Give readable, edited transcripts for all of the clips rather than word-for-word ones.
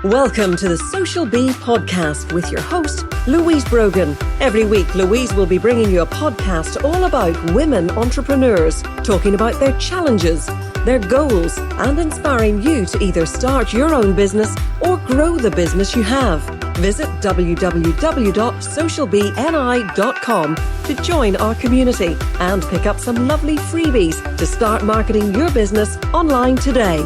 Welcome to the Social Bee podcast with your host, Louise Brogan. Every week, Louise will be bringing you a podcast all about women entrepreneurs, talking about their challenges, their goals, and inspiring you to either start your own business or grow the business you have. Visit www.socialbeeni.com to join our community and pick up some lovely freebies to start marketing your business online today.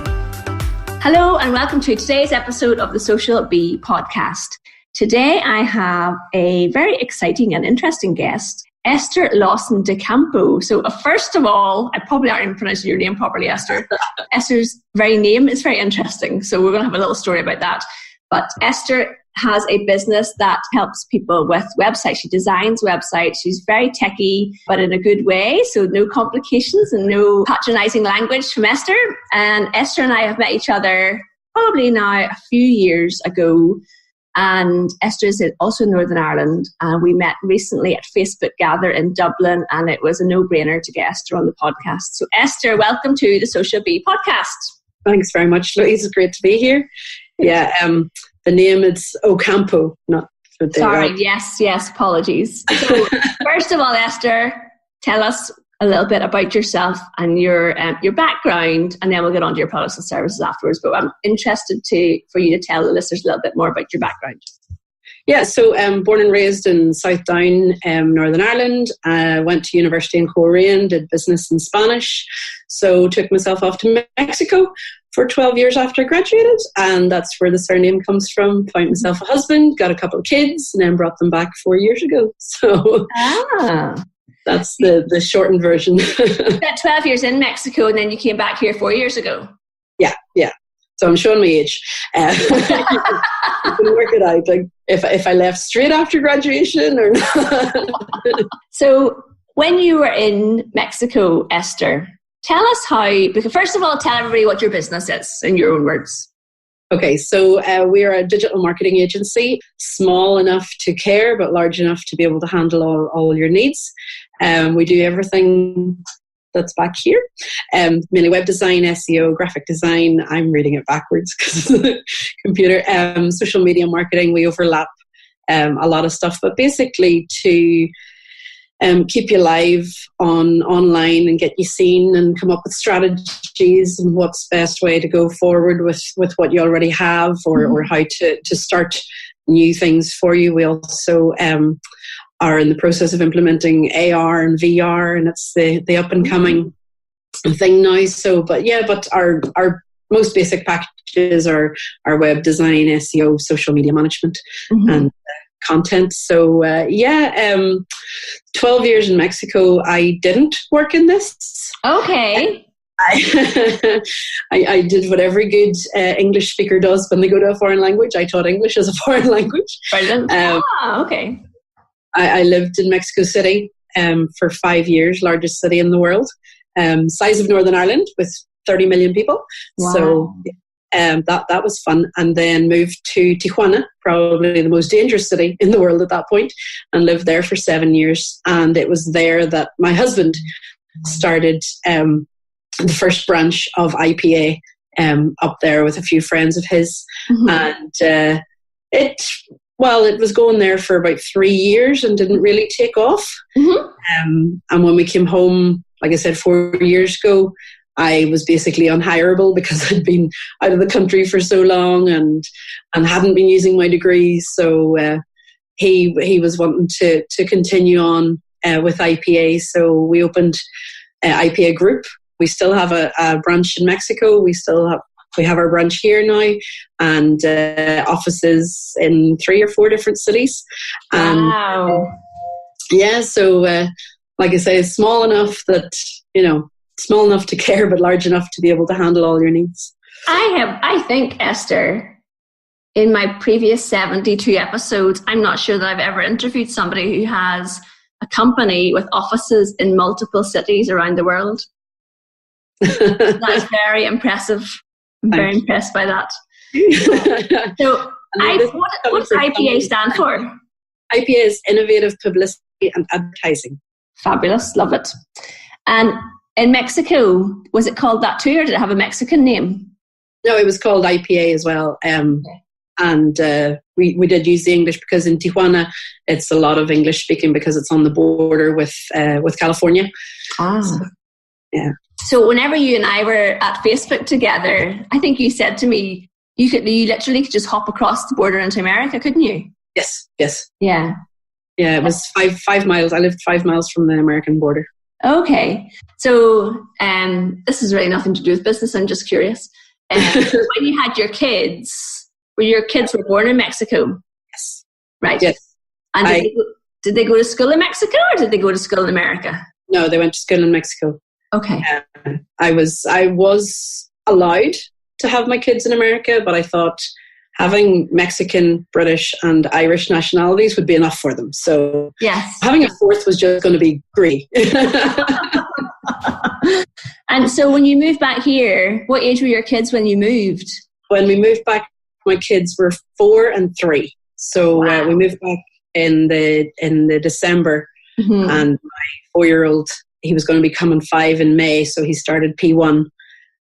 Hello and welcome to today's episode of the Social Bee podcast. Today I have a very exciting and interesting guest, Esther Lawson de Ocampo. So first of all, I probably aren't even pronouncing your name properly, Esther. Esther's very name is very interesting, so we're going to have a little story about that. But Esther has a business that helps people with websites. She designs websites. She's very techie, but in a good way. So no complications and no patronizing language from Esther. And Esther and I have met each other probably now a few years ago. And Esther is also in Northern Ireland. And we met recently at Facebook Gather in Dublin. And it was a no-brainer to get Esther on the podcast. So Esther, welcome to the Social Bee podcast. Thanks very much, Louise. It's great to be here. Yeah, the name is Ocampo, not... Sorry, yes, apologies. So, first of all, Esther, tell us a little bit about yourself and your background, and then we'll get on to your products and services afterwards. But I'm interested for you to tell the listeners a little bit more about your background. Yeah, so born and raised in South Down, Northern Ireland. Went to university in Korean, did business in Spanish. So took myself off to Mexico for 12 years after I graduated, and that's where the surname comes from. Found myself a husband, got a couple of kids, and then brought them back 4 years ago. So that's the shortened version. You spent 12 years in Mexico, and then you came back here 4 years ago. Yeah. So I'm showing my age. You can work it out, like if I left straight after graduation or not. So when you were in Mexico, Esther, tell us because first of all, tell everybody what your business is in your own words. Okay, so we are a digital marketing agency, small enough to care, but large enough to be able to handle all your needs. We do everything that's back here. Mainly web design, SEO, graphic design. I'm reading it backwards because of the computer. Social media marketing, we overlap a lot of stuff, but basically to keep you live online and get you seen and come up with strategies and what's the best way to go forward with what you already have or how to start new things for you. We also are in the process of implementing AR and VR, and it's the up and coming thing now. So, but our most basic packages are web design, SEO, social media management, and content. So 12 years in Mexico, I didn't work in this. Okay. I did what every good English speaker does when they go to a foreign language. I taught English as a foreign language. Brilliant. Okay. I lived in Mexico City for 5 years, largest city in the world, size of Northern Ireland with 30 million people. Wow. So that was fun. And then moved to Tijuana, probably the most dangerous city in the world at that point, and lived there for 7 years. And it was there that my husband started the first branch of IPA up there with a few friends of his. And it was going there for about 3 years and didn't really take off. And when we came home, like I said, 4 years ago, I was basically unhireable because I'd been out of the country for so long and hadn't been using my degree. So he was wanting to continue on with IPA. So we opened IPA Group. We still have a branch in Mexico. We have our branch here now, and offices in 3 or 4 different cities. Wow. So like I say, it's small enough that, small enough to care, but large enough to be able to handle all your needs. I think, Esther, in my previous 72 episodes, I'm not sure that I've ever interviewed somebody who has a company with offices in multiple cities around the world. That's very impressive. I'm very impressed by that. So, what does IPA stand for? IPA is Innovative Publicity and Advertising. Fabulous, love it. And in Mexico, was it called that too, or did it have a Mexican name? No, it was called IPA as well. and we did use the English because in Tijuana it's a lot of English speaking because it's on the border with California. So, yeah. So whenever you and I were at Facebook together, I think you said to me, you literally could just hop across the border into America, couldn't you? Yes. Yeah. Yeah, it was 5 miles. I lived 5 miles from the American border. Okay. So this is really nothing to do with business. I'm just curious. When you had your kids, your kids were born in Mexico? Yes. Right. Yes. And did they go to school in Mexico or did they go to school in America? No, they went to school in Mexico. Okay. I was allowed to have my kids in America, but I thought having Mexican, British, and Irish nationalities would be enough for them. So yes, having a fourth was just going to be great. And so when you moved back here, what age were your kids when you moved? When we moved back, my kids were 4 and 3. So wow. We moved back in the December, and my 4-year-old, he was going to be coming 5 in May, so he started P1.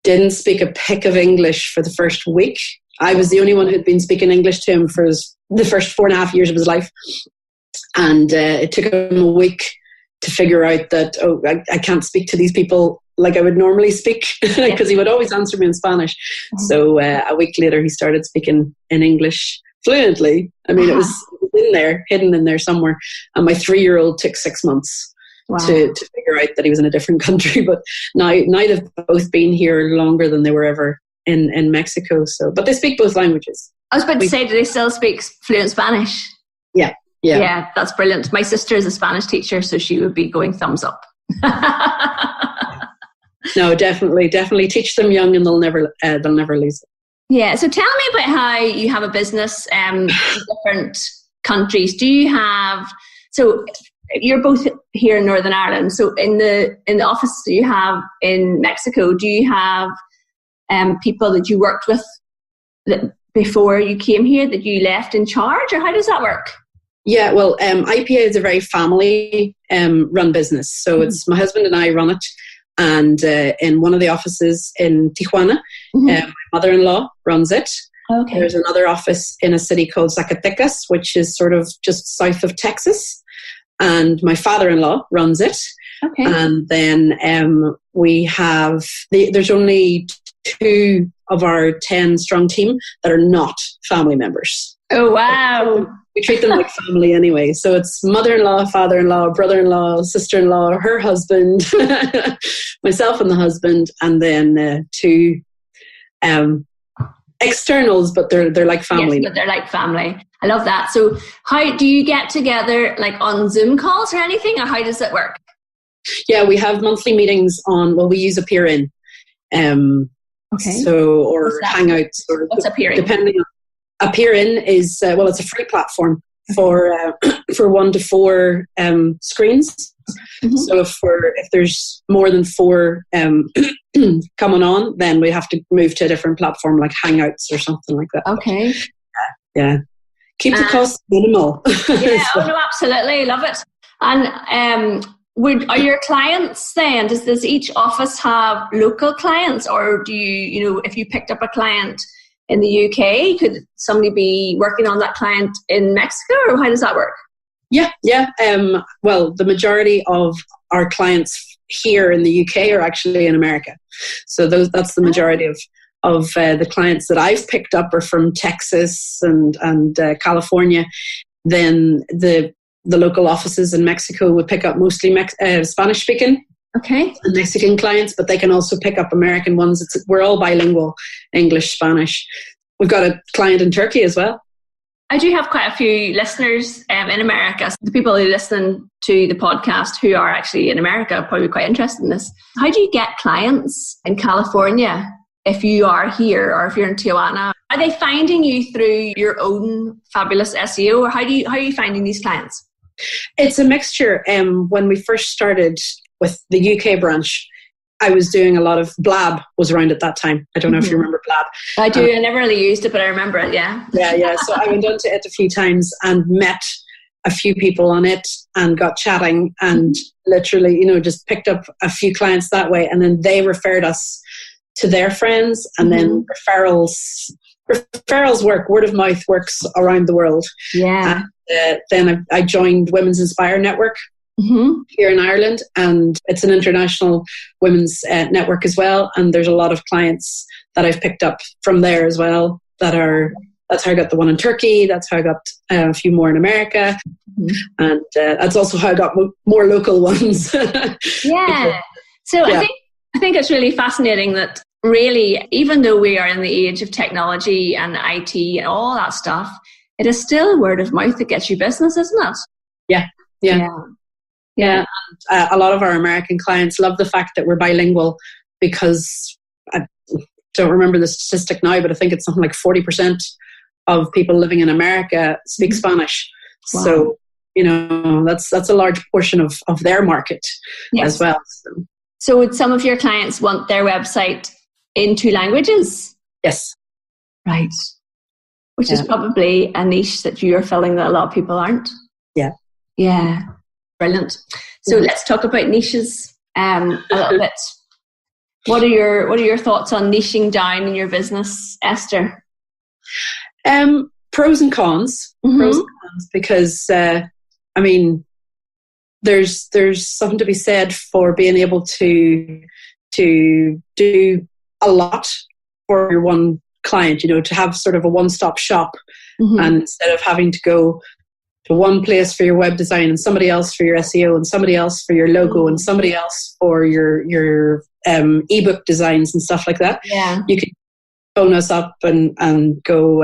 Didn't speak a pick of English for the first week. I was the only one who'd been speaking English to him for the first 4.5 years of his life. And it took him a week to figure out that, I can't speak to these people like I would normally speak, because he would always answer me in Spanish. So a week later, he started speaking in English fluently. I mean, it was in there, hidden in there somewhere. And my 3-year-old took 6 months. Wow. To figure out that he was in a different country. But now they've both been here longer than they were ever in Mexico. So, but they speak both languages. I was about to say, do they still speak fluent Spanish? Yeah. Yeah, that's brilliant. My sister is a Spanish teacher, so she would be going thumbs up. No, definitely teach them young, and they'll never lose it. Yeah. So tell me about how you have a business in different countries. Do you have you're both here in Northern Ireland. So in the office that you have in Mexico, do you have people that you worked with that before you came here that you left in charge, or how does that work? Yeah, well, IPA is a very family run business. So it's my husband and I run it. And in one of the offices in Tijuana, my mother-in-law runs it. Okay. There's another office in a city called Zacatecas, which is sort of just south of Texas. And my father-in-law runs it. Okay. And then we have, there's only 2 of our 10-strong team that are not family members. Oh, wow. We treat them like family anyway. So it's mother-in-law, father-in-law, brother-in-law, sister-in-law, her husband, myself and the husband, and then 2 externals, but they're like family. Yes, but they're like family. I love that. So how do you get together, like on Zoom calls or anything, or how does it work? Yeah, we have monthly meetings we use Appear-In. Okay. So, or Hangouts. Or what's Appear-In? Depending on, Appear-In is, it's a free platform for 1 to 4 screens. So if there's more than 4 coming on, then we have to move to a different platform like Hangouts or something like that. Okay. Yeah. Keep the cost minimal. Yeah, no, absolutely. Love it. And are your clients then, does each office have local clients, or do you, if you picked up a client in the UK, could somebody be working on that client in Mexico, or how does that work? Yeah. Well, the majority of our clients here in the UK are actually in America. So that's the majority of the clients that I've picked up are from Texas and California. Then the local offices in Mexico would pick up mostly Spanish speaking. Okay. And Mexican clients, but they can also pick up American ones. We're all bilingual, English, Spanish. We've got a client in Turkey as well. I do have quite a few listeners in America. So the people who listen to the podcast who are actually in America are probably quite interested in this. How do you get clients in California if you are here, or if you're in Tijuana? Are they finding you through your own fabulous SEO, or how are you finding these clients? It's a mixture. When we first started with the UK branch, I was doing a lot of Blab was around at that time. I don't know if you remember Blab. I do. I never really used it, but I remember it, yeah. Yeah. So I went onto it a few times and met a few people on it and got chatting and literally, just picked up a few clients that way. And then they referred us to their friends, and then referrals referrals work, word of mouth works around the world. Yeah. And then I joined Women's Inspire Network here in Ireland, and it's an international women's network as well. And there's a lot of clients that I've picked up from there as well. That's how I got the one in Turkey. That's how I got a few more in America, and that's also how I got more local ones. Yeah. So yeah. I think it's really fascinating that really, even though we are in the age of technology and IT and all that stuff, it is still word of mouth that gets you business, isn't it? Yeah. And, a lot of our American clients love the fact that we're bilingual, because I don't remember the statistic now, but I think it's something like 40% of people living in America speak Spanish. Wow. So, that's a large portion of their market as well. So would some of your clients want their website in 2 languages? Yes. Right. Which is probably a niche that you are filling that a lot of people aren't. Yeah. Yeah. Brilliant. So let's talk about niches a little bit. What are your thoughts on niching down in your business, Esther? Pros and cons. Pros and cons, because there's something to be said for being able to do a lot for your one client, to have sort of a one-stop shop, and instead of having to go to one place for your web design and somebody else for your SEO and somebody else for your logo and somebody else for your ebook designs and stuff like that. Yeah. You can phone us up and go,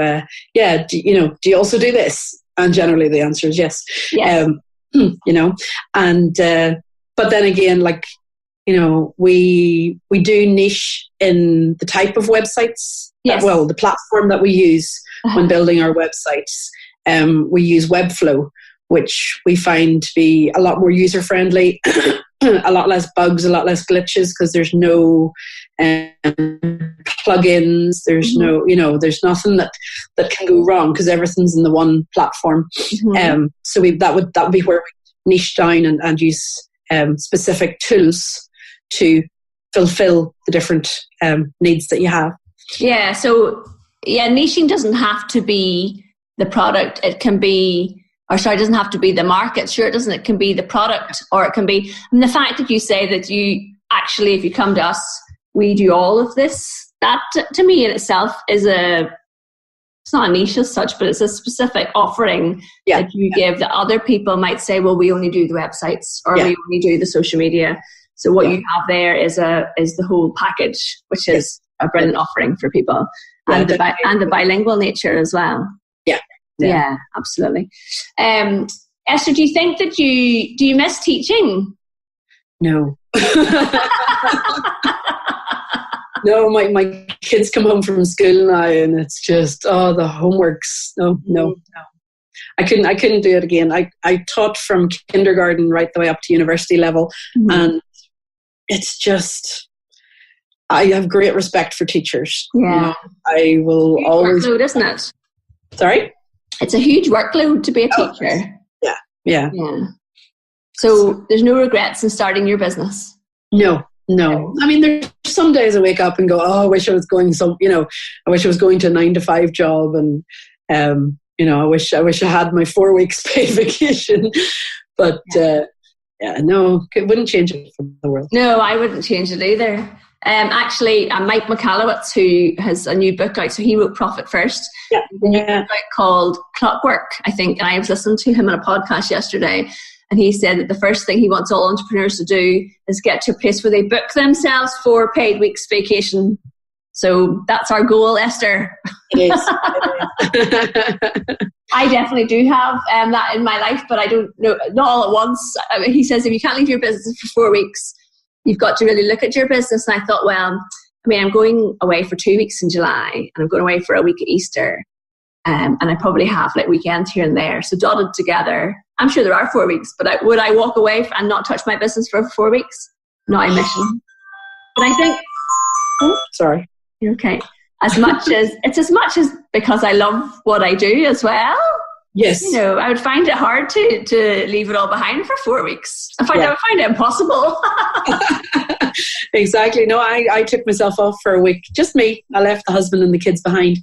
do you also do this? And generally the answer is yes. And but then again, we do niche in the type of websites. Yes. The platform that we use when building our websites. We use Webflow, which we find to be a lot more user friendly, a lot less bugs, a lot less glitches, because there's no plugins. There's no, there's nothing that can go wrong, because everything's in the one platform. So that would be where we niche down and use specific tools to fulfill the different needs that you have. Yeah. So niching doesn't have to be the product. It can be, doesn't have to be the market. Sure, it doesn't. It can be the product, or it can be, and the fact that you say that you actually, if you come to us, we do all of this, that to me in itself is it's not a niche as such, but it's a specific offering that you give that other people might say, well, we only do the websites, or we only do the social media. So what you have there is the whole package, which is a brilliant offering for people, and the bilingual nature as well. Yeah, absolutely. Esther, do you think that do you miss teaching? No. No, my kids come home from school now, and it's just the homeworks. No. I couldn't do it again. I taught from kindergarten right the way up to university level, and it's just, I have great respect for teachers. Yeah, I will always. Workload, isn't it? Sorry. It's a huge workload to be a teacher. Yeah. So there's no regrets in starting your business? No. I mean, there's some days I wake up and go, I wish I was going I wish I was going to a 9-to-5 job, and I wish I had my 4 weeks paid vacation. But no, it wouldn't change it for the world. No, I wouldn't change it either. Actually, Mike McAllowitz, who has a new book out, so he wrote Profit First. Yeah. A new book called Clockwork, I think. And I was listening to him on a podcast yesterday, and he said that the first thing he wants all entrepreneurs to do is get to a place where they book themselves 4 paid weeks vacation. So that's our goal, Esther. It is. I definitely do have that in my life, but I don't know, not all at once. I mean, he says if you can't leave your business for 4 weeks, you've got to really look at your business. And I thought, I'm going away for 2 weeks in July, and I'm going away for a week at Easter. And I probably have weekends here and there. So dotted together, I'm sure there are 4 weeks, but would I walk away and not touch my business for 4 weeks? Not a mission. But I think... Oh, sorry. You're okay. As much as because I love what I do as well. Yes. I would find it hard to leave it all behind for 4 weeks. In fact, I would find it impossible. Exactly. No, I took myself off for a week. Just me. I left the husband and the kids behind.